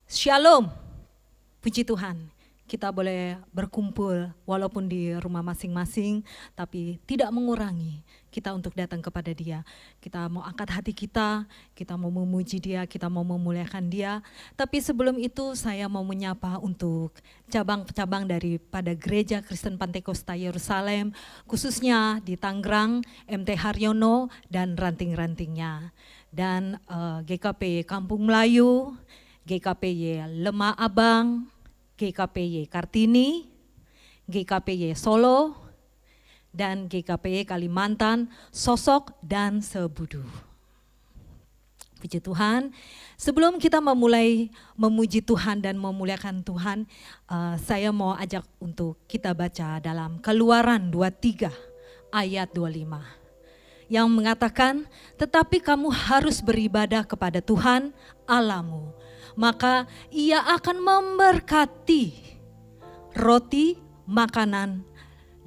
Shalom, puji Tuhan. Kita boleh berkumpul walaupun di rumah masing-masing, tapi tidak mengurangi kita untuk datang kepada Dia. Kita mau angkat hati kita mau memuji Dia, kita mau memuliakan Dia. Tapi sebelum itu saya mau menyapa untuk cabang-cabang daripada Gereja Kristen Pantekosta Yerusalem, khususnya di Tangerang, MT Haryono dan ranting-rantingnya. Dan GKP Kampung Melayu, GKPY Lemah Abang, GKPY Kartini, GKPY Solo, dan GKPY Kalimantan, Sosok dan Sebudu. Puji Tuhan, sebelum kita memulai memuji Tuhan dan memuliakan Tuhan, saya mau ajak untuk kita baca dalam Keluaran 23 ayat 25. Yang mengatakan, tetapi kamu harus beribadah kepada Tuhan Allahmu, maka Ia akan memberkati roti, makanan,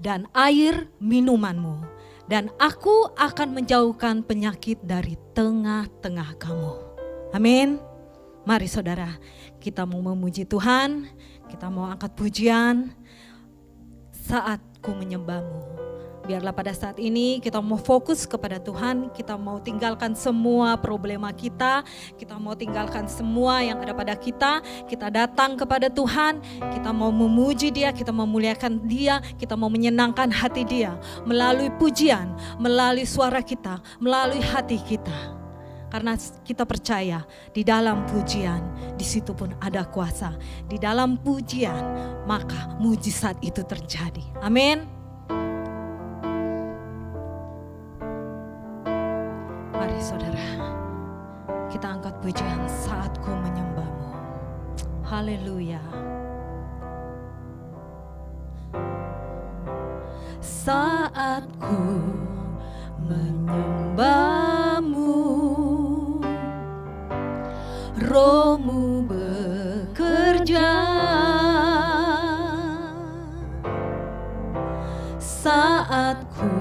dan air minumanmu. Dan aku akan menjauhkan penyakit dari tengah-tengah kamu. Amin. Mari saudara, kita mau memuji Tuhan, kita mau angkat pujian, Saatku Menyembahmu. Biarlah pada saat ini kita mau fokus kepada Tuhan, kita mau tinggalkan semua problema kita mau tinggalkan semua yang ada pada kita datang kepada Tuhan, kita mau memuji Dia, kita mau memuliakan Dia, kita mau menyenangkan hati Dia melalui pujian, melalui suara kita, melalui hati kita. Karena kita percaya di dalam pujian, di situ pun ada kuasa. Di dalam pujian, maka mujizat itu terjadi. Amin. Mari saudara, kita angkat pujian Saatku Menyembahmu. Haleluya. Saatku menyembahmu, Rohmu bekerja. Saatku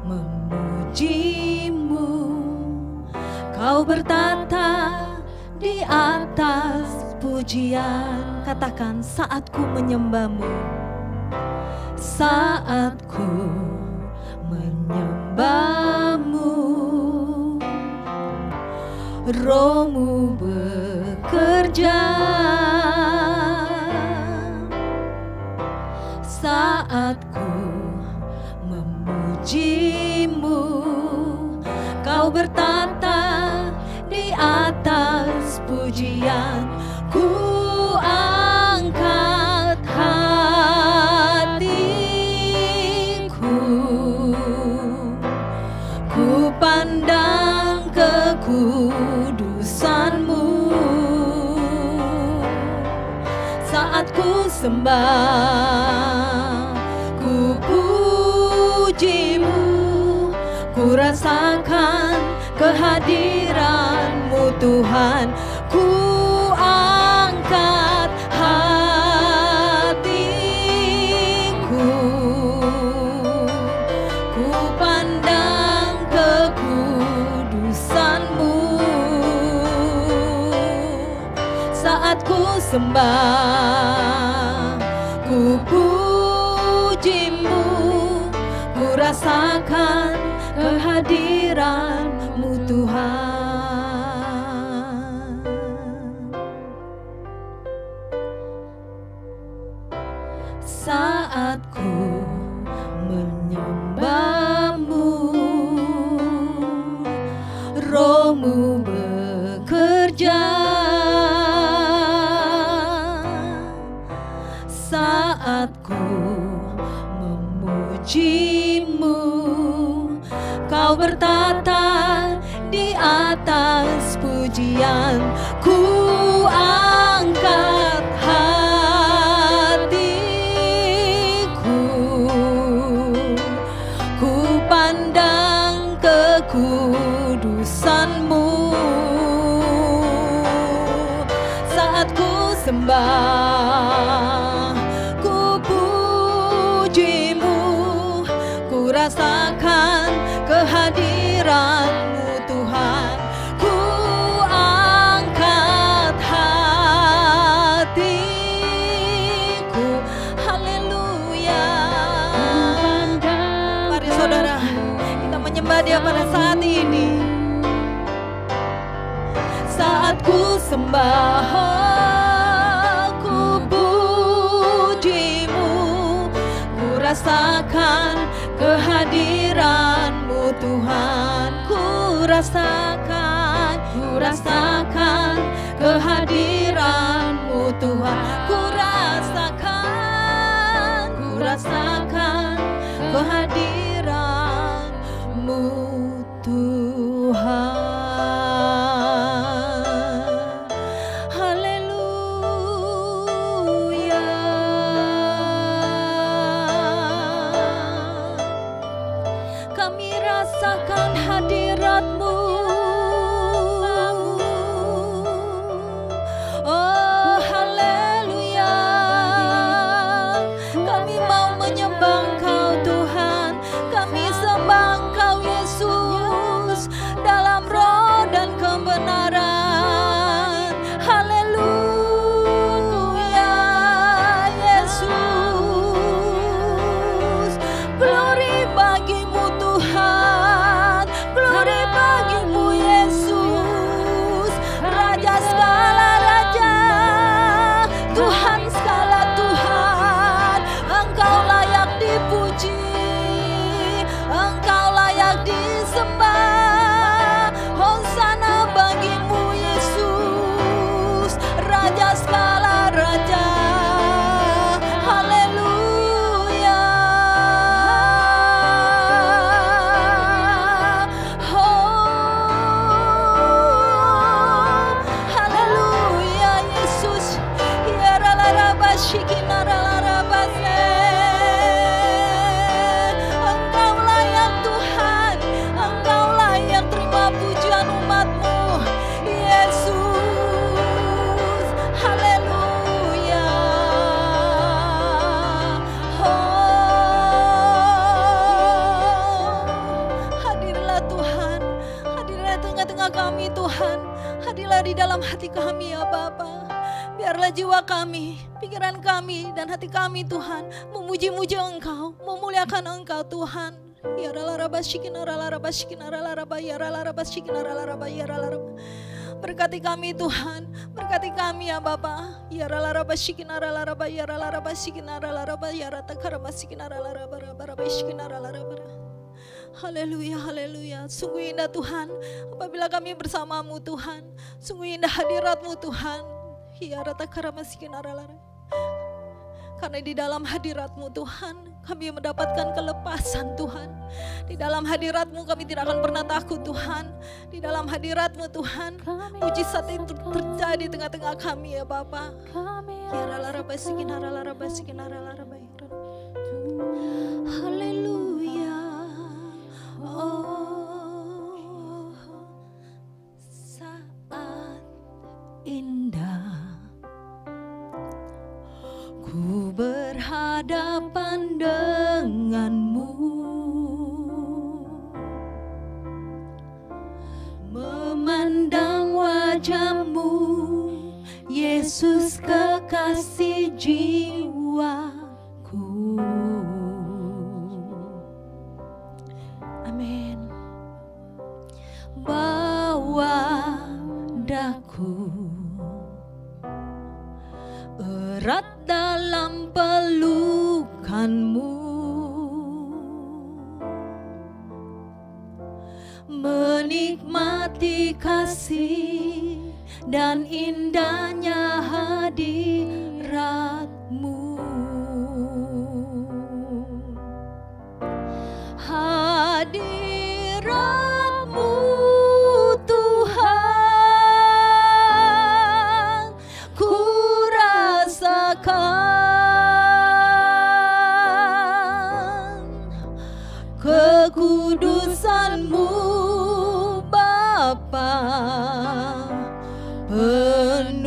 memujimu, Kau bertata di atas pujian. Katakan, saatku menyembahmu. Saatku menyembahmu, Rohmu bekerja. Saatku memujimu, Kau bertata di atas pujian. Ku angkat hatiku, ku pandang kekudusan-Mu. Saat ku sembah, ku puji-Mu, ku rasakan kehadiran-Mu Tuhan. Ku angkat hatiku, ku pandang kekudusan-Mu. Saat ku sembah, ku puji-Mu, ku rasakan kehadiran-Mu Tuhan. Saat ku menyembahmu, Rohmu bekerja. Saat ku memuji-Mu, Kau bertata di atas pujian. Ku angkat hatiku, ku pandang kekudusan-Mu. Saat ku sembah, ku puji-Mu, ku rasakan kehadiran-Mu Tuhan. Ku angkat hati menyembah Dia pada saat ini. Saat ku sembah, ku pujimu, ku rasakan kehadiran-Mu Tuhan. Ku rasakan kehadiran-Mu Tuhan. Ku rasakan kehadiran-Mu Tuhan. Haleluya. Kami rasakan hadirat-Mu. Oh, haleluya. Kami mau menyembah Engkau Tuhan. Kami sembah Engkau Yesus dalam roh dan kebenaran. Haleluya Yesus. Glory bagi-Mu Tuhan. Glory bagi-Mu Yesus. Raja segala raja, Tuhan segala Tuhan. Engkau layak dipuji, Engkau layak disembah. Hosana bagi-Mu Yesus, Raja segala raja. Haleluya. Oh, haleluya Yesus. Ya ralaraba shikinaralarabase. Engkau layak Tuhan, Engkau layak terima pujian umat-Mu Yesus. Haleluya. Oh, hadirlah Tuhan, hadirlah di tengah-tengah kami Tuhan. Hadirlah di dalam hati kami ya Bapa. Biarlah jiwa kami, pikiran kami, dan hati kami Tuhan memuji-muji Engkau, memuliakan Engkau Tuhan. Ya ralaraba shikinaralaraba shikinaralaraba ya ralaraba shikinaralaraba ya ralaraba. Berkati kami Tuhan, berkati kami ya Bapa. Ya ralaraba shikinaralaraba ya ralaraba shikinaralaraba ya ratakaraba shikinaralaraba rabaraba shikinaralaraba. Haleluya, haleluya. Sungguh indah Tuhan apabila kami bersama-Mu Tuhan. Sungguh indah hadirat-Mu Tuhan. Ya ratakaraba shikinaralaraba. Karena di dalam hadirat-Mu Tuhan kami mendapatkan kelepasan Tuhan. Di dalam hadirat-Mu kami tidak akan pernah takut Tuhan. Di dalam hadirat-Mu Tuhan mujizat itu terjadi di tengah-tengah kami ya Bapa. Ya ralaraba shikinaralaraba shikinaralaraba. Haleluya. Oh, saat indah ku berhadapan dengan-Mu, memandang wajah-Mu, Yesus kekasih jiwaku. Amin. Bawa daku erat dalam pelukan-Mu, menikmati kasih dan indahnya hadirat-Mu. Hadirat-Mu Tuhan, ku rasakan kekudusan-Mu Bapa, penuhiku.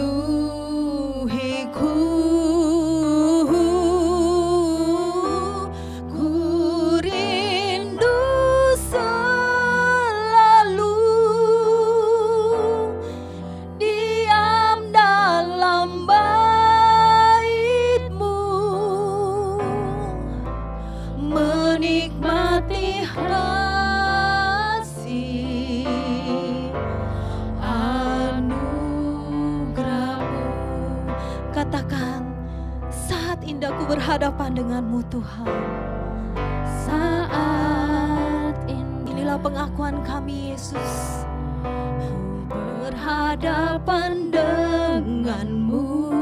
Ku rindu selalu diam dalam bait-Mu, menikmati hadirat-Mu berhadapan denganmu Tuhan. Saat Inilah pengakuan kami Yesus. Berhadapan denganmu,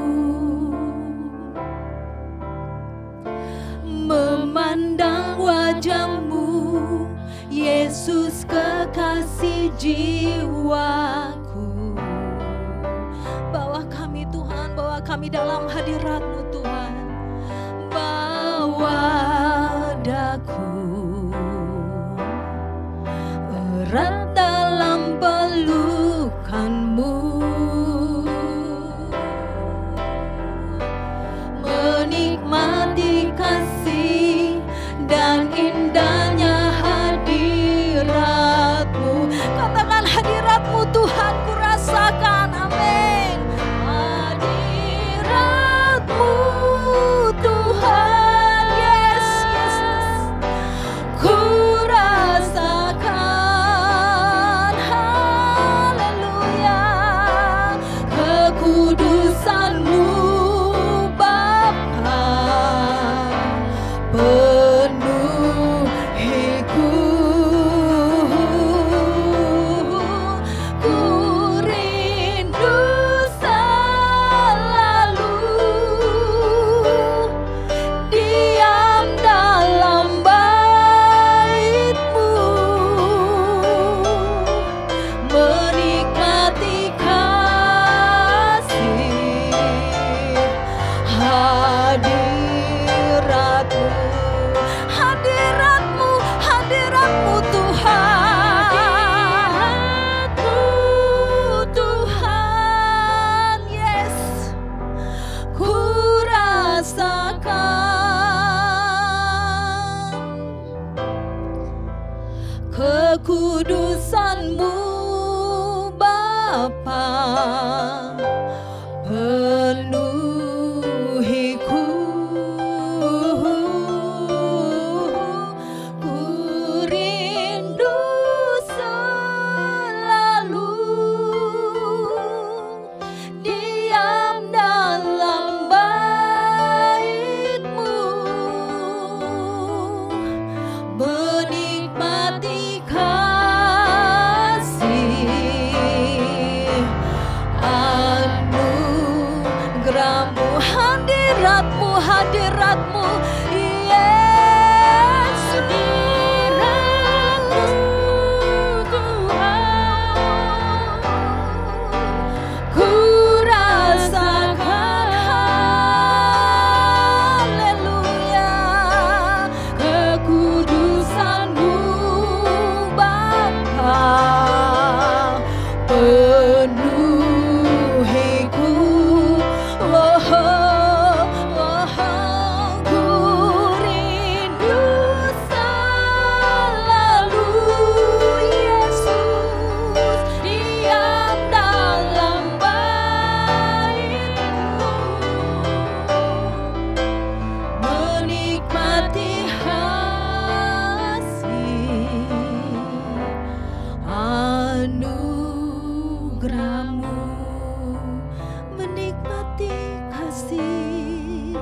memandang wajahmu, Yesus kekasih jiwaku. Bawa kami Tuhan, bawa kami dalam hadirat-Mu Tuhan. Bawa daku erat dalam pelukan-Mu, menikmati kasih dan indahnya hadirat-Mu. Katakan hadirat-Mu Tuhan ku rasakan, amin. Hadirat-Mu Tuhan, yes, Yesus, ku rasakan, haleluya, kekudusan-Mu Bapa, penuhiku, ku rindu selalu diam dalam bait-Mu, menikmati kasih hadirat-Mu, hadirat-Mu, hadirat-Mu Tuhan, Tuhan, yes, ku rasakan kekudusan-Mu Bapa, penuhiku, ku rindu selalu diam dalam bait-Mu, menikmati kasih anugerah-Mu, hadirat-Mu, hadirat-Mu, Yesus, hadirat-Mu Tuhan, ku rasakan, haleluya, kekudusan-Mu Bapa, penuhiku, ku rindu selalu, Yesus, diam dalam bait-Mu, menikmati kasih anugerah-Mu, menikmati kasih,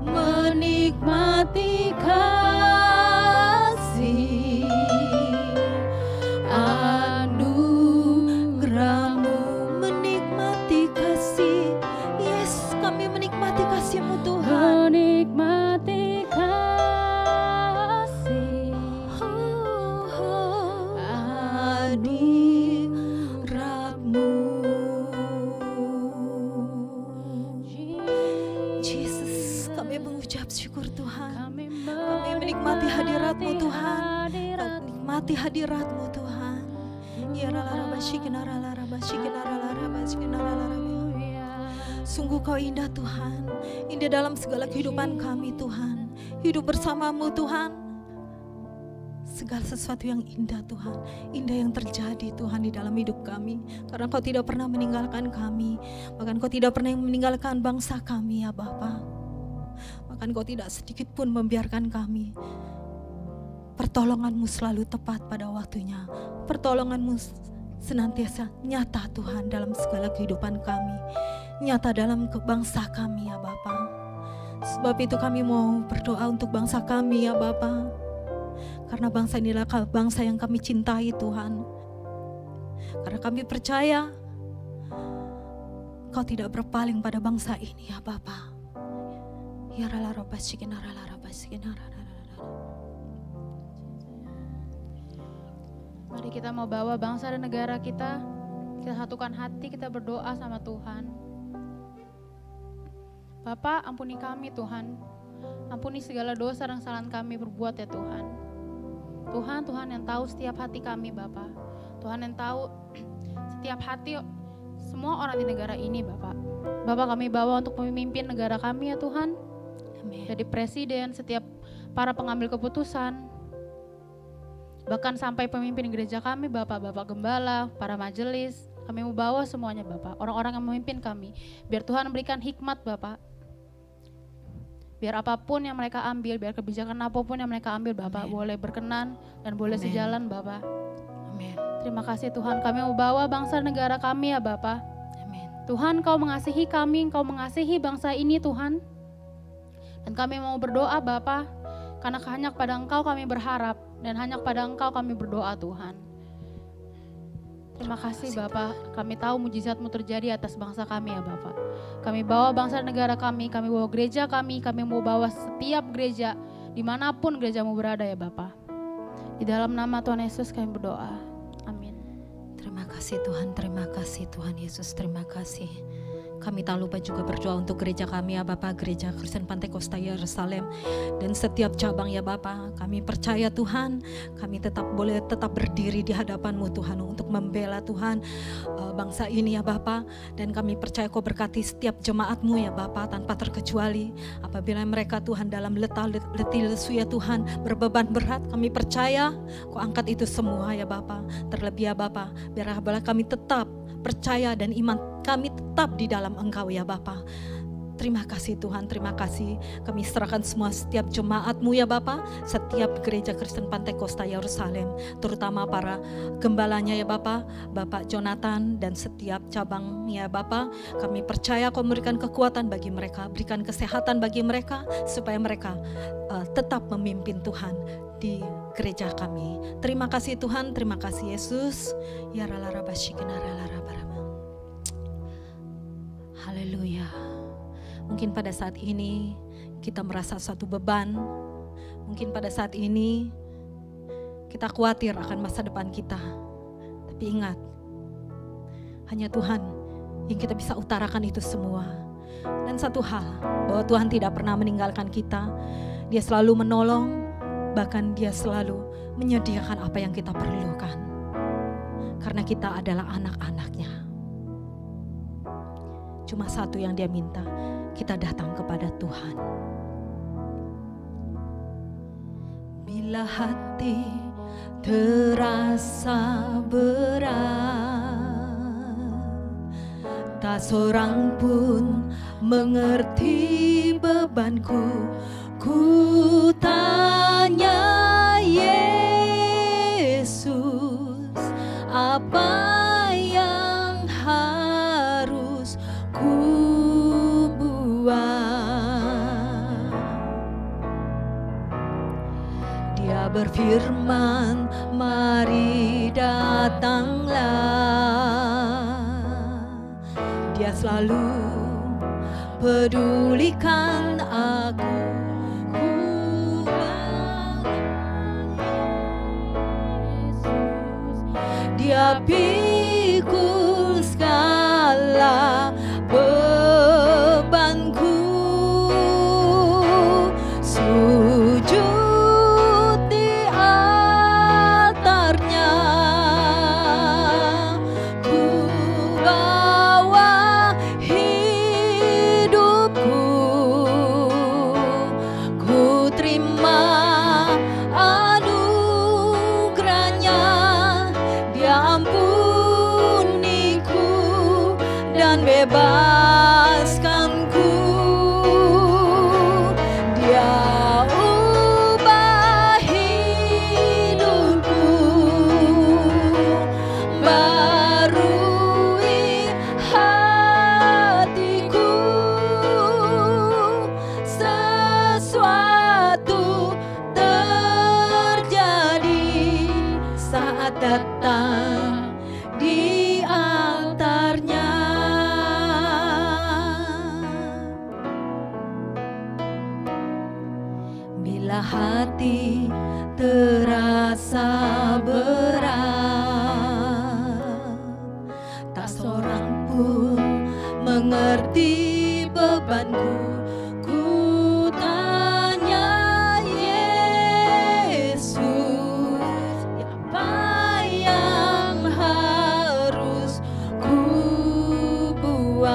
menikmati kasih anugerah-Mu, menikmati kasih, yes, kami menikmati kasih-Mu Tuhan, menikmati kasih hadirat-Mu. Jesus, kami mengucap syukur Tuhan, kami menikmati hadirat-Mu Tuhan, menikmati hadirat-Mu Tuhan. Ya sungguh Kau indah Tuhan, indah dalam segala kehidupan kami Tuhan. Hidup bersama-Mu Tuhan, segala sesuatu yang indah Tuhan, indah yang terjadi Tuhan di dalam hidup kami, karena Kau tidak pernah meninggalkan kami, bahkan Kau tidak pernah meninggalkan bangsa kami ya Bapa, bahkan Kau tidak sedikit pun membiarkan kami. Pertolongan-Mu selalu tepat pada waktunya, pertolongan-Mu senantiasa nyata Tuhan dalam segala kehidupan kami, nyata dalam bangsa kami ya Bapa. Sebab itu kami mau berdoa untuk bangsa kami ya Bapa. Karena bangsa inilah bangsa yang kami cintai Tuhan. Karena kami percaya Kau tidak berpaling pada bangsa ini ya Bapa. Ya Mari kita mau bawa bangsa dan negara kita satukan hati, kita berdoa sama Tuhan. Bapa, ampuni kami Tuhan. Ampuni segala dosa dan kesalahan kami berbuat ya Tuhan. Tuhan yang tahu setiap hati kami Bapa. Tuhan yang tahu setiap hati semua orang di negara ini Bapak. Bapak, kami bawa untuk memimpin negara kami ya Tuhan. Amin. Dari presiden, setiap para pengambil keputusan, bahkan sampai pemimpin gereja kami Bapak gembala, para majelis, kami mau bawa semuanya Bapak. Orang-orang yang memimpin kami, biar Tuhan berikan hikmat Bapak. Biar apapun yang mereka ambil, biar kebijakan apapun yang mereka ambil Bapak, boleh berkenan dan boleh sejalan Bapak. Amin. Terima kasih Tuhan, kami mau bawa bangsa negara kami ya Bapak. Amin. Tuhan, Kau mengasihi kami, Kau mengasihi bangsa ini Tuhan. Dan kami mau berdoa Bapa, karena hanya kepada Engkau kami berharap, dan hanya kepada Engkau kami berdoa Tuhan. Terima kasih Bapa, kami tahu mujizat-Mu terjadi atas bangsa kami ya Bapa. Kami bawa bangsa dan negara kami bawa gereja kami mau bawa setiap gereja, dimanapun gereja-Mu berada ya Bapa. Di dalam nama Tuhan Yesus kami berdoa, amin. Terima kasih Tuhan Yesus, terima kasih. Kami tak lupa juga berdoa untuk gereja kami ya Bapak, Gereja Kristen Pantai Kosta Yerusalem dan setiap cabang ya Bapak. Kami percaya Tuhan, kami boleh tetap berdiri di hadapan-Mu Tuhan untuk membela Tuhan bangsa ini ya Bapak. Dan kami percaya Kau berkati setiap jemaat-Mu ya Bapak tanpa terkecuali. Apabila mereka Tuhan dalam letih lesu ya Tuhan, berbeban berat, kami percaya Kau angkat itu semua ya Bapak. Terlebih ya Bapak, biar kami tetap percaya dan iman kami tetap di dalam Engkau ya Bapa. Terima kasih Tuhan, terima kasih. Kami serahkan semua setiap jemaat-Mu ya Bapa, setiap gereja Kristen Pantai Kosta Yerusalem, terutama para gembalanya ya Bapa, Bapak Jonathan dan setiap cabang ya Bapa. Kami percaya Kau memberikan kekuatan bagi mereka, berikan kesehatan bagi mereka, supaya mereka tetap memimpin Tuhan di gereja kami. Terima kasih Tuhan, terima kasih Yesus. Ya Haleluya. Mungkin pada saat ini kita merasa suatu beban. Mungkin pada saat ini kita khawatir akan masa depan kita. Tapi ingat, hanya Tuhan yang kita bisa utarakan itu semua. Dan satu hal, bahwa Tuhan tidak pernah meninggalkan kita. Dia selalu menolong, bahkan Dia selalu menyediakan apa yang kita perlukan. Karena kita adalah anak-anak-Nya. Cuma satu yang Dia minta, kita datang kepada Tuhan. Bila hati terasa berat, tak seorang pun mengerti bebanku, ku tanya Yesus, apa yang harus ku buat? Dia berfirman, mari datanglah. Dia selalu pedulikan aku. Dia pikul segala bebanku, sujud di altarnya, ku bawa hidupku, ku terima anugerahnya. Dia ampuniku dan bebaskanku. Dia ubah hidupku, barui hatiku. saat datang di altarnya. Bila hati terasa berat, tak seorang pun mengerti bebanku. Ku tanya Yesus, apa yang harus ku buat?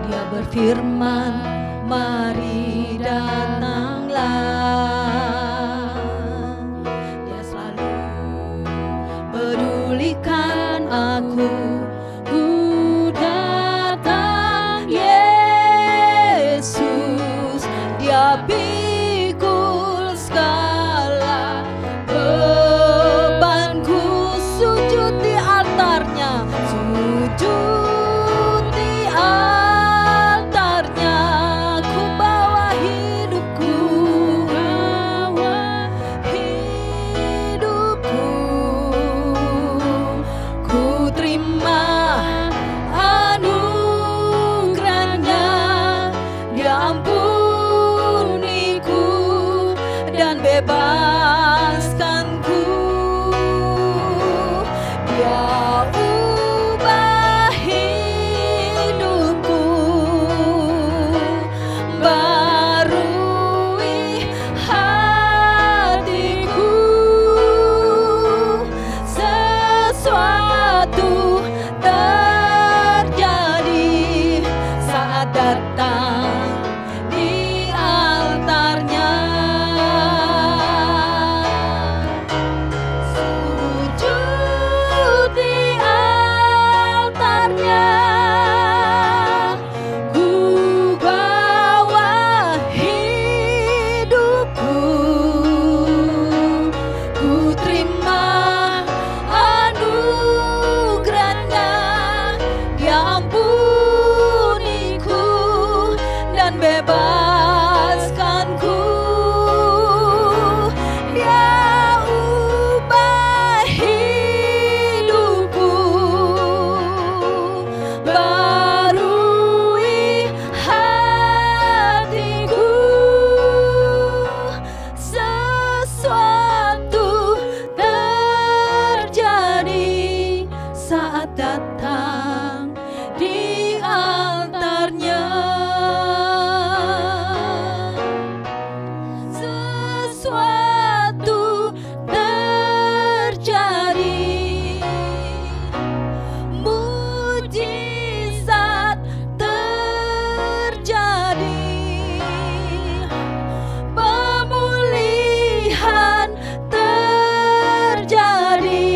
Dia berfirman, mari datanglah. Dia selalu pedulikan aku. Ku datang Yesus, Dia pikul segala bebanku. Sujud di altarnya, sujud di altarnya. Ku bawa hidupku, ku terima anugerahnya. Dia ampuniku dan bebaskanku. Dia ubah hidupku, barui hatiku. Sesuatu terjadi saat datang di altarnya. Sujud di altarnya. Ku bawa hidupku, ku terima anugerahnya. Dia ampuniku dan bebaskanku. Dia ubah hidupku, barui hatiku. Sesuatu terjadi saat datang di altarnya. Sesuatu terjadi, mujizat terjadi, pemulihan terjadi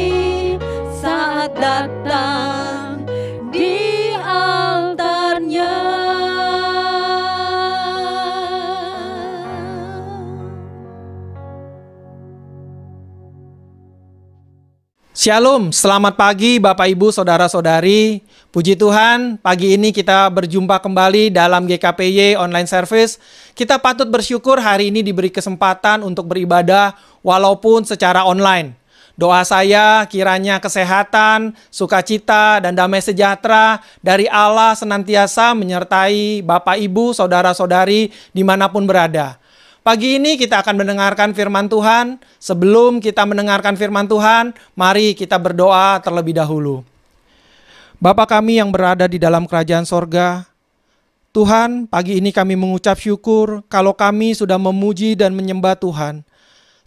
saat datang di altarnya. Shalom, selamat pagi Bapak Ibu Saudara-saudari. Puji Tuhan, pagi ini kita berjumpa kembali dalam GKPY Online Service. Kita patut bersyukur hari ini diberi kesempatan untuk beribadah walaupun secara online. Doa saya kiranya kesehatan, sukacita, dan damai sejahtera dari Allah senantiasa menyertai Bapak Ibu Saudara-saudari dimanapun berada. Pagi ini kita akan mendengarkan firman Tuhan. Sebelum kita mendengarkan firman Tuhan, mari kita berdoa terlebih dahulu. Bapa kami yang berada di dalam kerajaan sorga, Tuhan, pagi ini kami mengucap syukur kalau kami sudah memuji dan menyembah Tuhan.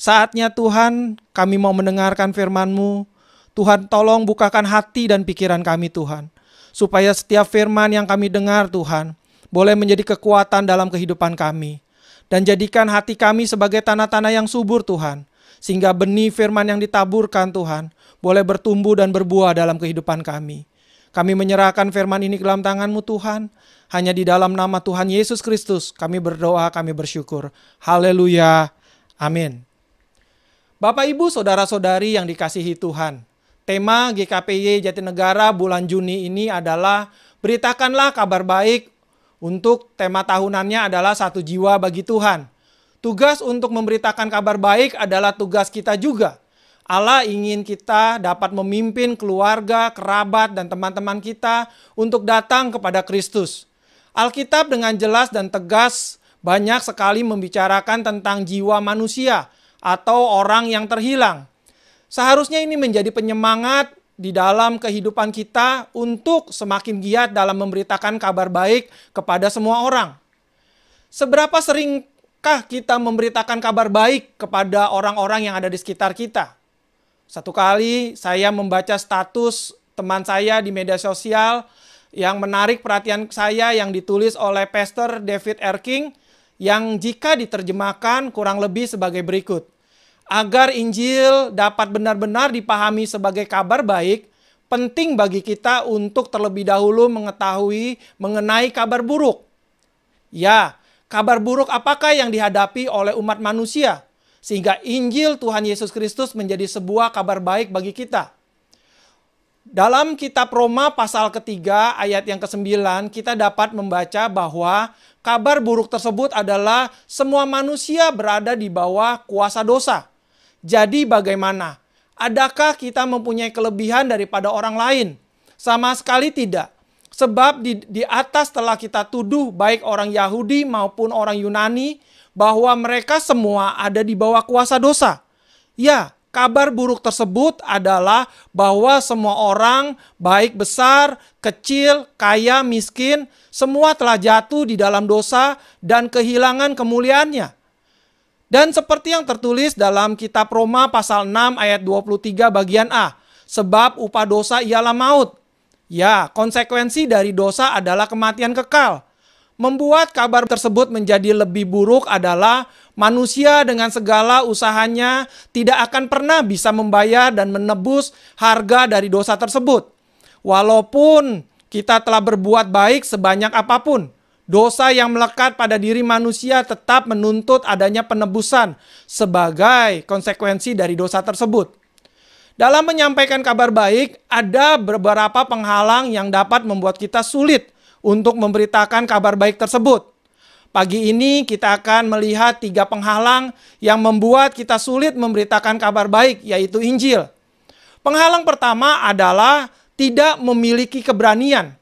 Saatnya Tuhan, kami mau mendengarkan firman-Mu. Tuhan, tolong bukakan hati dan pikiran kami Tuhan, supaya setiap firman yang kami dengar Tuhan, boleh menjadi kekuatan dalam kehidupan kami. Dan jadikan hati kami sebagai tanah-tanah yang subur Tuhan, sehingga benih firman yang ditaburkan Tuhan, boleh bertumbuh dan berbuah dalam kehidupan kami. Kami menyerahkan firman ini ke dalam tangan-Mu Tuhan, hanya di dalam nama Tuhan Yesus Kristus kami berdoa, kami bersyukur. Haleluya, amin. Bapak Ibu Saudara-saudari yang dikasihi Tuhan, tema GKPY Jatinegara bulan Juni ini adalah beritakanlah kabar baik. Untuk tema tahunannya adalah 1 jiwa bagi Tuhan. tugas untuk memberitakan kabar baik adalah tugas kita juga. Allah ingin kita dapat memimpin keluarga, kerabat, dan teman-teman kita untuk datang kepada Kristus. Alkitab dengan jelas dan tegas banyak sekali membicarakan tentang jiwa manusia atau orang yang terhilang. Seharusnya ini menjadi penyemangat di dalam kehidupan kita untuk semakin giat dalam memberitakan kabar baik kepada semua orang. Seberapa seringkah kita memberitakan kabar baik kepada orang-orang yang ada di sekitar kita? Satu kali saya membaca status teman saya di media sosial yang menarik perhatian saya yang ditulis oleh Pastor David R. King yang jika diterjemahkan kurang lebih sebagai berikut. Agar Injil dapat benar-benar dipahami sebagai kabar baik, penting bagi kita untuk terlebih dahulu mengetahui mengenai kabar buruk. Ya, kabar buruk apakah yang dihadapi oleh umat manusia? Sehingga Injil Tuhan Yesus Kristus menjadi sebuah kabar baik bagi kita. Dalam kitab Roma pasal ketiga ayat yang ke-9 kita dapat membaca bahwa kabar buruk tersebut adalah semua manusia berada di bawah kuasa dosa. Jadi bagaimana? Adakah kita mempunyai kelebihan daripada orang lain? Sama sekali tidak. Sebab di atas telah kita tuduh baik orang Yahudi maupun orang Yunani bahwa mereka semua ada di bawah kuasa dosa. Ya, kabar buruk tersebut adalah bahwa semua orang, baik besar, kecil, kaya, miskin, semua telah jatuh di dalam dosa dan kehilangan kemuliaannya. Dan seperti yang tertulis dalam kitab Roma pasal 6 ayat 23 bagian A, sebab upah dosa ialah maut. Ya, konsekuensi dari dosa adalah kematian kekal. Membuat kabar tersebut menjadi lebih buruk adalah manusia dengan segala usahanya tidak akan pernah bisa membayar dan menebus harga dari dosa tersebut. Walaupun kita telah berbuat baik sebanyak apapun, dosa yang melekat pada diri manusia tetap menuntut adanya penebusan sebagai konsekuensi dari dosa tersebut. Dalam menyampaikan kabar baik, ada beberapa penghalang yang dapat membuat kita sulit untuk memberitakan kabar baik tersebut. Pagi ini kita akan melihat 3 penghalang yang membuat kita sulit memberitakan kabar baik, yaitu Injil. Penghalang pertama adalah tidak memiliki keberanian.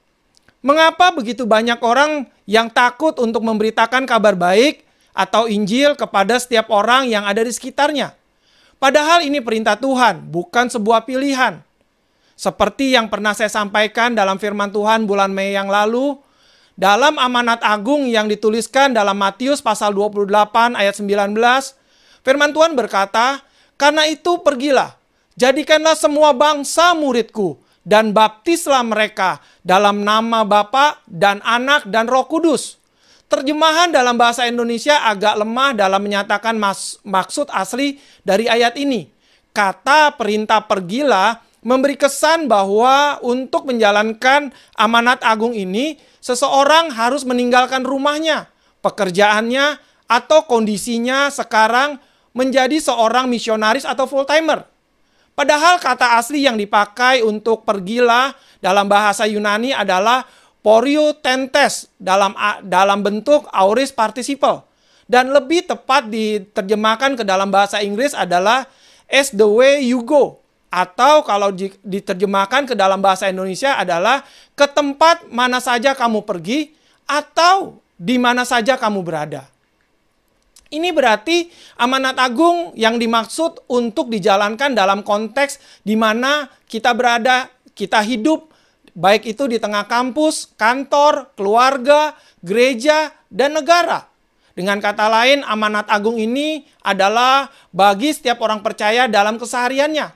Mengapa begitu banyak orang yang takut untuk memberitakan kabar baik atau Injil kepada setiap orang yang ada di sekitarnya? Padahal ini perintah Tuhan, bukan sebuah pilihan. Seperti yang pernah saya sampaikan dalam firman Tuhan bulan Mei yang lalu, dalam amanat agung yang dituliskan dalam Matius pasal 28 ayat 19, firman Tuhan berkata, "Karena itu pergilah, jadikanlah semua bangsa muridku, dan baptislah mereka dalam nama Bapa dan Anak dan Roh Kudus." Terjemahan dalam bahasa Indonesia agak lemah dalam menyatakan maksud asli dari ayat ini. Kata perintah pergilah memberi kesan bahwa untuk menjalankan amanat agung ini, seseorang harus meninggalkan rumahnya, pekerjaannya, atau kondisinya sekarang menjadi seorang misionaris atau full-timer. Padahal kata asli yang dipakai untuk pergilah dalam bahasa Yunani adalah Poriotentes dalam bentuk aorist participle. Dan lebih tepat diterjemahkan ke dalam bahasa Inggris adalah as the way you go. Atau kalau diterjemahkan ke dalam bahasa Indonesia adalah ke tempat mana saja kamu pergi atau di mana saja kamu berada. Ini berarti amanat agung yang dimaksud untuk dijalankan dalam konteks di mana kita berada, kita hidup, baik itu di tengah kampus, kantor, keluarga, gereja, dan negara. Dengan kata lain, amanat agung ini adalah bagi setiap orang percaya dalam kesehariannya.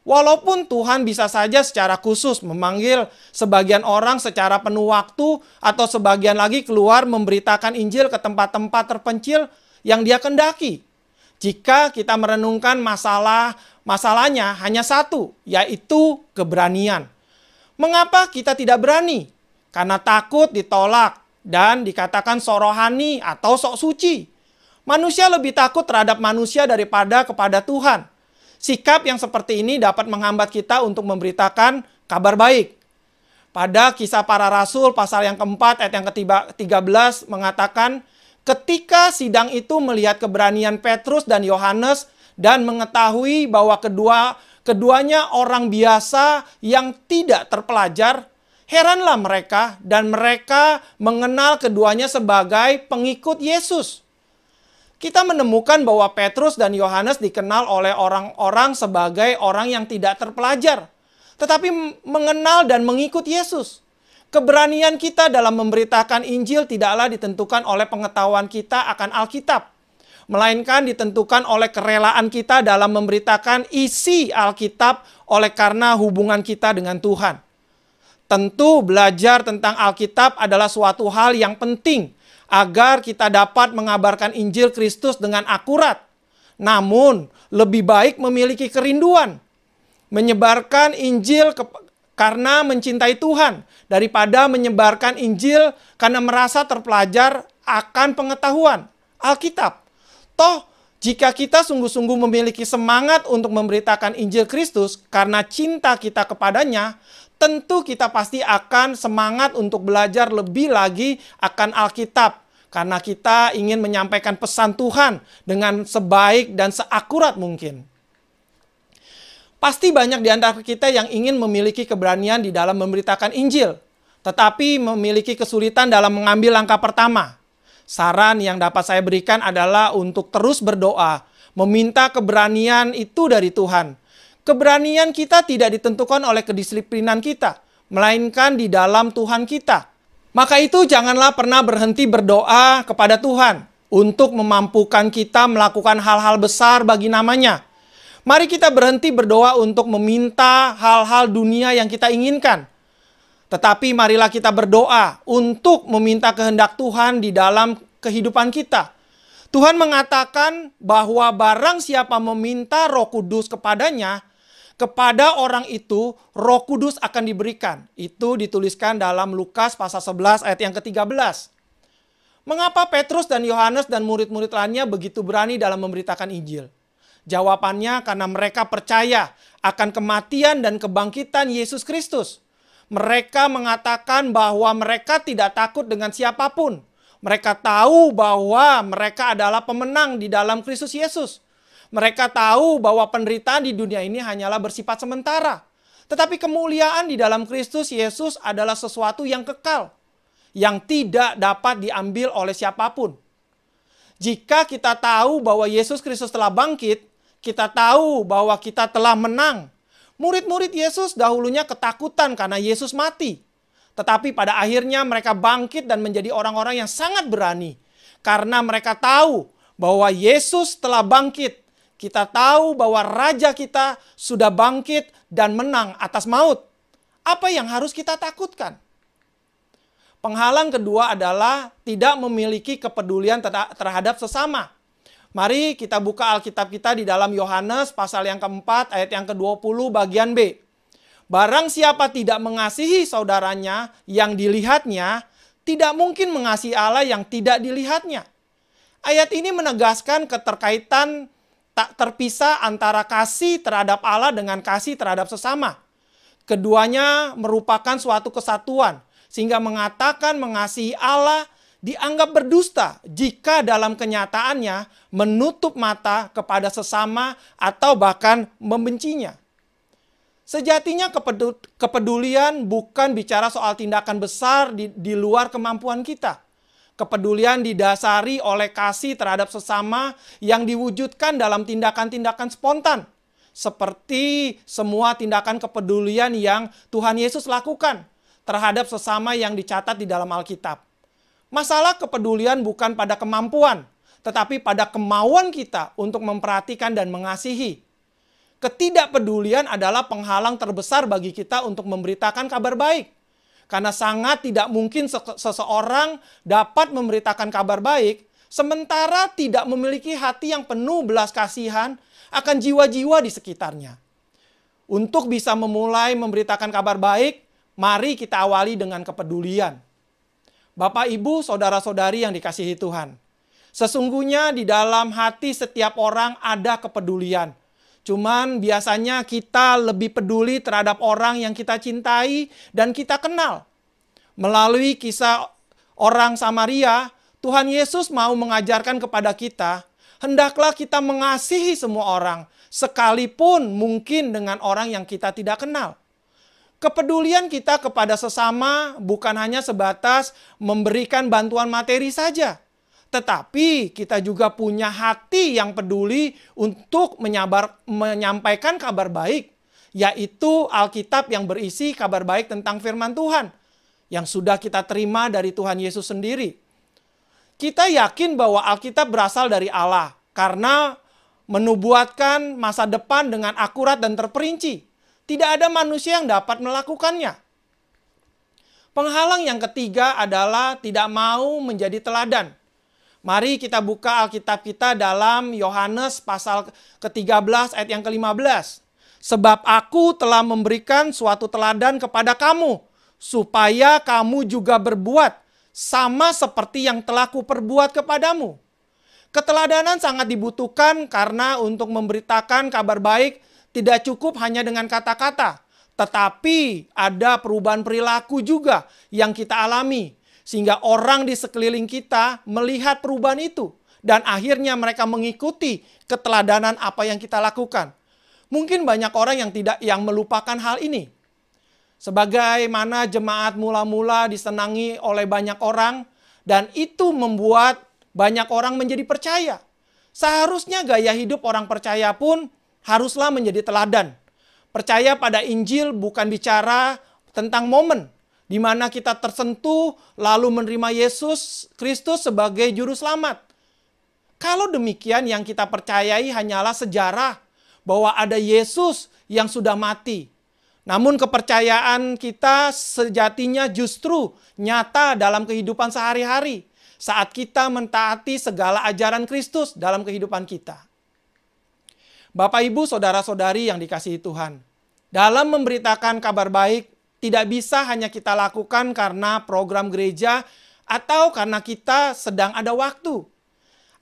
Walaupun Tuhan bisa saja secara khusus memanggil sebagian orang secara penuh waktu atau sebagian lagi keluar memberitakan Injil ke tempat-tempat terpencil yang Dia kehendaki. Jika kita merenungkan masalahnya hanya satu, yaitu keberanian. Mengapa kita tidak berani? Karena takut ditolak dan dikatakan sok rohani atau sok suci. Manusia lebih takut terhadap manusia daripada kepada Tuhan. Sikap yang seperti ini dapat menghambat kita untuk memberitakan kabar baik. Pada Kisah Para Rasul pasal yang keempat ayat yang ke-13 mengatakan, Ketika sidang itu melihat keberanian Petrus dan Yohanes dan mengetahui bahwa keduanya orang biasa yang tidak terpelajar, heranlah mereka dan mereka mengenal keduanya sebagai pengikut Yesus. Kita menemukan bahwa Petrus dan Yohanes dikenal oleh orang-orang sebagai orang yang tidak terpelajar, tetapi mengenal dan mengikut Yesus. Keberanian kita dalam memberitakan Injil tidaklah ditentukan oleh pengetahuan kita akan Alkitab, melainkan ditentukan oleh kerelaan kita dalam memberitakan isi Alkitab oleh karena hubungan kita dengan Tuhan. Tentu belajar tentang Alkitab adalah suatu hal yang penting agar kita dapat mengabarkan Injil Kristus dengan akurat. Namun, lebih baik memiliki kerinduan menyebarkan Injil karena mencintai Tuhan daripada menyebarkan Injil karena merasa terpelajar akan pengetahuan Alkitab. Toh, jika kita sungguh-sungguh memiliki semangat untuk memberitakan Injil Kristus karena cinta kita kepadanya, tentu kita pasti akan semangat untuk belajar lebih lagi akan Alkitab karena kita ingin menyampaikan pesan Tuhan dengan sebaik dan seakurat mungkin. Pasti banyak di antara kita yang ingin memiliki keberanian di dalam memberitakan Injil, tetapi memiliki kesulitan dalam mengambil langkah pertama. Saran yang dapat saya berikan adalah untuk terus berdoa, meminta keberanian itu dari Tuhan. Keberanian kita tidak ditentukan oleh kedisiplinan kita, melainkan di dalam Tuhan kita. Maka itu janganlah pernah berhenti berdoa kepada Tuhan untuk memampukan kita melakukan hal-hal besar bagi namanya. Mari kita berhenti berdoa untuk meminta hal-hal dunia yang kita inginkan. Tetapi marilah kita berdoa untuk meminta kehendak Tuhan di dalam kehidupan kita. Tuhan mengatakan bahwa barang siapa meminta Roh Kudus kepadanya, kepada orang itu Roh Kudus akan diberikan. Itu dituliskan dalam Lukas pasal 11 ayat yang ke-13. Mengapa Petrus dan Yohanes dan murid-murid lainnya begitu berani dalam memberitakan Injil? Jawabannya karena mereka percaya akan kematian dan kebangkitan Yesus Kristus. Mereka mengatakan bahwa mereka tidak takut dengan siapapun. Mereka tahu bahwa mereka adalah pemenang di dalam Kristus Yesus. Mereka tahu bahwa penderitaan di dunia ini hanyalah bersifat sementara. Tetapi kemuliaan di dalam Kristus Yesus adalah sesuatu yang kekal, yang tidak dapat diambil oleh siapapun. Jika kita tahu bahwa Yesus Kristus telah bangkit, kita tahu bahwa kita telah menang. Murid-murid Yesus dahulunya ketakutan karena Yesus mati. Tetapi pada akhirnya mereka bangkit dan menjadi orang-orang yang sangat berani. Karena mereka tahu bahwa Yesus telah bangkit. Kita tahu bahwa Raja kita sudah bangkit dan menang atas maut. Apa yang harus kita takutkan? Penghalang kedua adalah tidak memiliki kepedulian terhadap sesama. Mari kita buka Alkitab kita di dalam Yohanes pasal yang keempat ayat yang ke-20 bagian B. Barang siapa tidak mengasihi saudaranya yang dilihatnya, tidak mungkin mengasihi Allah yang tidak dilihatnya. Ayat ini menegaskan keterkaitan tak terpisah antara kasih terhadap Allah dengan kasih terhadap sesama. Keduanya merupakan suatu kesatuan, sehingga mengatakan mengasihi Allah dianggap berdusta jika dalam kenyataannya menutup mata kepada sesama atau bahkan membencinya. Sejatinya kepedulian bukan bicara soal tindakan besar di luar kemampuan kita. Kepedulian didasari oleh kasih terhadap sesama yang diwujudkan dalam tindakan-tindakan spontan. Seperti semua tindakan kepedulian yang Tuhan Yesus lakukan terhadap sesama yang dicatat di dalam Alkitab. Masalah kepedulian bukan pada kemampuan, tetapi pada kemauan kita untuk memperhatikan dan mengasihi. Ketidakpedulian adalah penghalang terbesar bagi kita untuk memberitakan kabar baik. Karena sangat tidak mungkin seseorang dapat memberitakan kabar baik, sementara tidak memiliki hati yang penuh belas kasihan akan jiwa-jiwa di sekitarnya. Untuk bisa memulai memberitakan kabar baik, mari kita awali dengan kepedulian. Bapak, Ibu, saudara-saudari yang dikasihi Tuhan. Sesungguhnya di dalam hati setiap orang ada kepedulian. Cuman biasanya kita lebih peduli terhadap orang yang kita cintai dan kita kenal. Melalui kisah orang Samaria, Tuhan Yesus mau mengajarkan kepada kita, hendaklah kita mengasihi semua orang, sekalipun mungkin dengan orang yang kita tidak kenal. Kepedulian kita kepada sesama bukan hanya sebatas memberikan bantuan materi saja, tetapi kita juga punya hati yang peduli untuk menyampaikan kabar baik, yaitu Alkitab yang berisi kabar baik tentang firman Tuhan, yang sudah kita terima dari Tuhan Yesus sendiri. Kita yakin bahwa Alkitab berasal dari Allah karena menubuatkan masa depan dengan akurat dan terperinci. Tidak ada manusia yang dapat melakukannya. Penghalang yang ketiga adalah tidak mau menjadi teladan. Mari kita buka Alkitab kita dalam Yohanes pasal ke-13 ayat yang ke-15. Sebab aku telah memberikan suatu teladan kepada kamu, supaya kamu juga berbuat sama seperti yang telah kuperbuat kepadamu. Keteladanan sangat dibutuhkan karena untuk memberitakan kabar baik tidak cukup hanya dengan kata-kata, tetapi ada perubahan perilaku juga yang kita alami, sehingga orang di sekeliling kita melihat perubahan itu, dan akhirnya mereka mengikuti keteladanan apa yang kita lakukan. Mungkin banyak orang yang melupakan hal ini. Sebagaimana jemaat mula-mula disenangi oleh banyak orang, dan itu membuat banyak orang menjadi percaya. Seharusnya gaya hidup orang percaya pun haruslah menjadi teladan. Percaya pada Injil bukan bicara tentang momen di mana kita tersentuh lalu menerima Yesus Kristus sebagai juru selamat. Kalau demikian, yang kita percayai hanyalah sejarah bahwa ada Yesus yang sudah mati. Namun kepercayaan kita sejatinya justru nyata dalam kehidupan sehari-hari saat kita mentaati segala ajaran Kristus dalam kehidupan kita. Bapak, Ibu, Saudara-saudari yang dikasihi Tuhan, dalam memberitakan kabar baik tidak bisa hanya kita lakukan karena program gereja atau karena kita sedang ada waktu.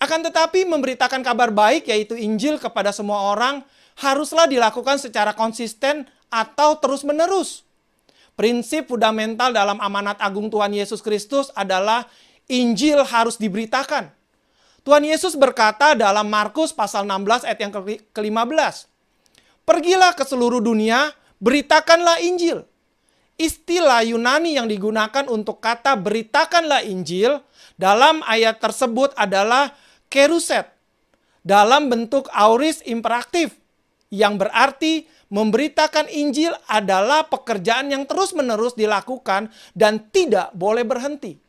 Akan tetapi memberitakan kabar baik yaitu Injil kepada semua orang haruslah dilakukan secara konsisten atau terus-menerus. Prinsip fundamental dalam amanat agung Tuhan Yesus Kristus adalah Injil harus diberitakan. Tuhan Yesus berkata dalam Markus pasal 16 ayat yang ke-15. Pergilah ke seluruh dunia, beritakanlah Injil. Istilah Yunani yang digunakan untuk kata beritakanlah Injil dalam ayat tersebut adalah keruset, dalam bentuk aorist imperatif, yang berarti memberitakan Injil adalah pekerjaan yang terus-menerus dilakukan dan tidak boleh berhenti.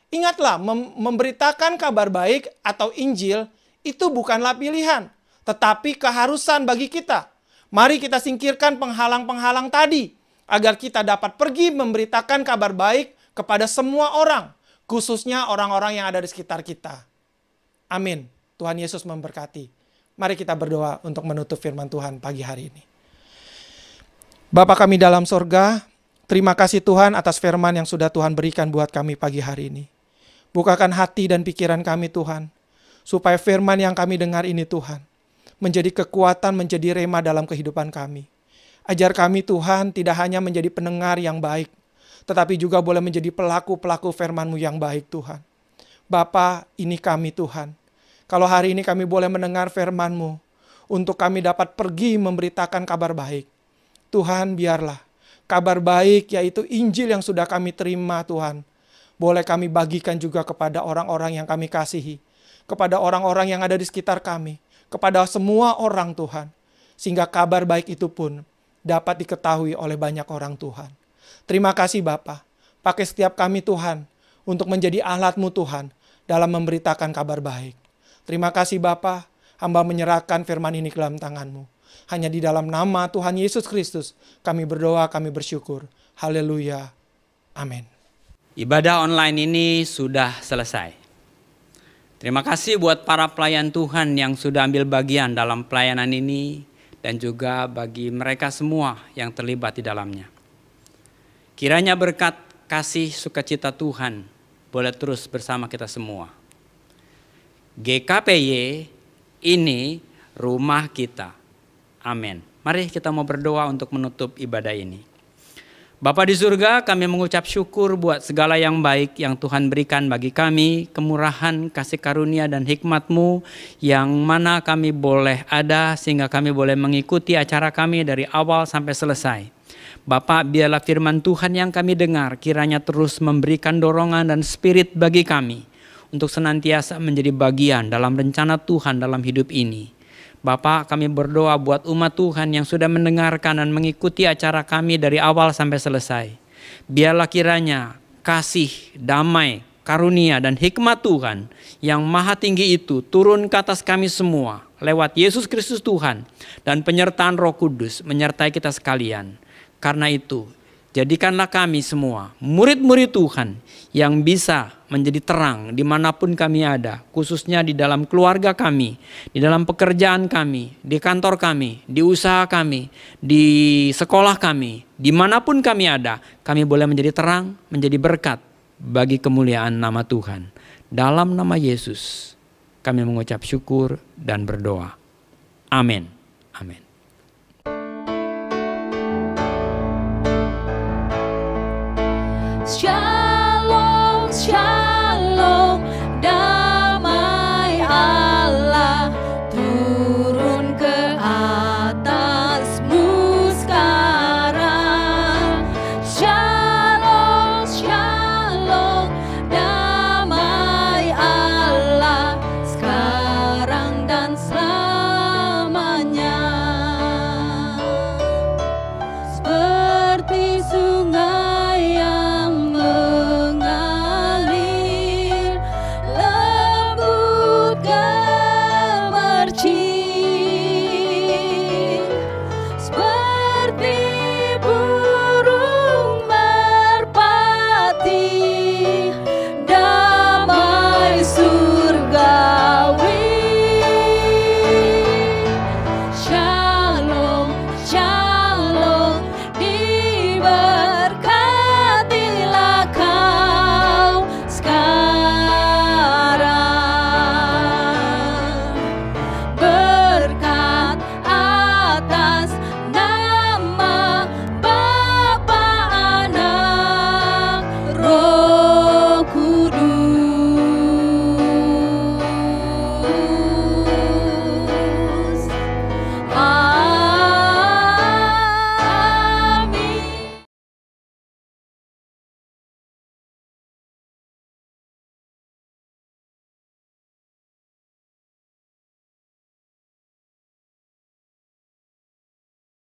Ingatlah, memberitakan kabar baik atau Injil itu bukanlah pilihan, tetapi keharusan bagi kita. Mari kita singkirkan penghalang-penghalang tadi, agar kita dapat pergi memberitakan kabar baik kepada semua orang, khususnya orang-orang yang ada di sekitar kita. Amin. Tuhan Yesus memberkati. Mari kita berdoa untuk menutup firman Tuhan pagi hari ini. Bapa kami dalam sorga, terima kasih Tuhan atas firman yang sudah Tuhan berikan buat kami pagi hari ini. Bukakan hati dan pikiran kami Tuhan, supaya firman yang kami dengar ini Tuhan, menjadi kekuatan, menjadi rema dalam kehidupan kami. Ajar kami Tuhan tidak hanya menjadi pendengar yang baik, tetapi juga boleh menjadi pelaku-pelaku firman-Mu yang baik Tuhan. Bapa, ini kami Tuhan. Kalau hari ini kami boleh mendengar firman-Mu, untuk kami dapat pergi memberitakan kabar baik. Tuhan, biarlah kabar baik yaitu Injil yang sudah kami terima Tuhan, boleh kami bagikan juga kepada orang-orang yang kami kasihi, kepada orang-orang yang ada di sekitar kami, kepada semua orang Tuhan, sehingga kabar baik itu pun dapat diketahui oleh banyak orang Tuhan. Terima kasih Bapa, pakai setiap kami Tuhan, untuk menjadi alat-Mu Tuhan, dalam memberitakan kabar baik. Terima kasih Bapa, hamba menyerahkan firman ini ke dalam tangan-Mu. Hanya di dalam nama Tuhan Yesus Kristus, kami berdoa, kami bersyukur. Haleluya. Amin. Ibadah online ini sudah selesai. Terima kasih buat para pelayan Tuhan yang sudah ambil bagian dalam pelayanan ini, dan juga bagi mereka semua yang terlibat di dalamnya. Kiranya berkat kasih sukacita Tuhan boleh terus bersama kita semua. GKPY ini rumah kita. Amin. Mari kita mau berdoa untuk menutup ibadah ini. Bapa di surga, kami mengucap syukur buat segala yang baik yang Tuhan berikan bagi kami, kemurahan, kasih karunia dan hikmat-Mu yang mana kami boleh ada sehingga kami boleh mengikuti acara kami dari awal sampai selesai. Bapak, biarlah firman Tuhan yang kami dengar kiranya terus memberikan dorongan dan spirit bagi kami untuk senantiasa menjadi bagian dalam rencana Tuhan dalam hidup ini. Bapak, kami berdoa buat umat Tuhan yang sudah mendengarkan dan mengikuti acara kami dari awal sampai selesai. Biarlah kiranya kasih, damai, karunia dan hikmat Tuhan yang maha tinggi itu turun ke atas kami semua lewat Yesus Kristus Tuhan dan penyertaan Roh Kudus menyertai kita sekalian. Karena itu, jadikanlah kami semua murid-murid Tuhan yang bisa menjadi terang dimanapun kami ada, khususnya di dalam keluarga kami, di dalam pekerjaan kami, di kantor kami, di usaha kami, di sekolah kami, dimanapun kami ada, kami boleh menjadi terang, menjadi berkat bagi kemuliaan nama Tuhan. Dalam nama Yesus kami mengucap syukur dan berdoa. Amin. Amin.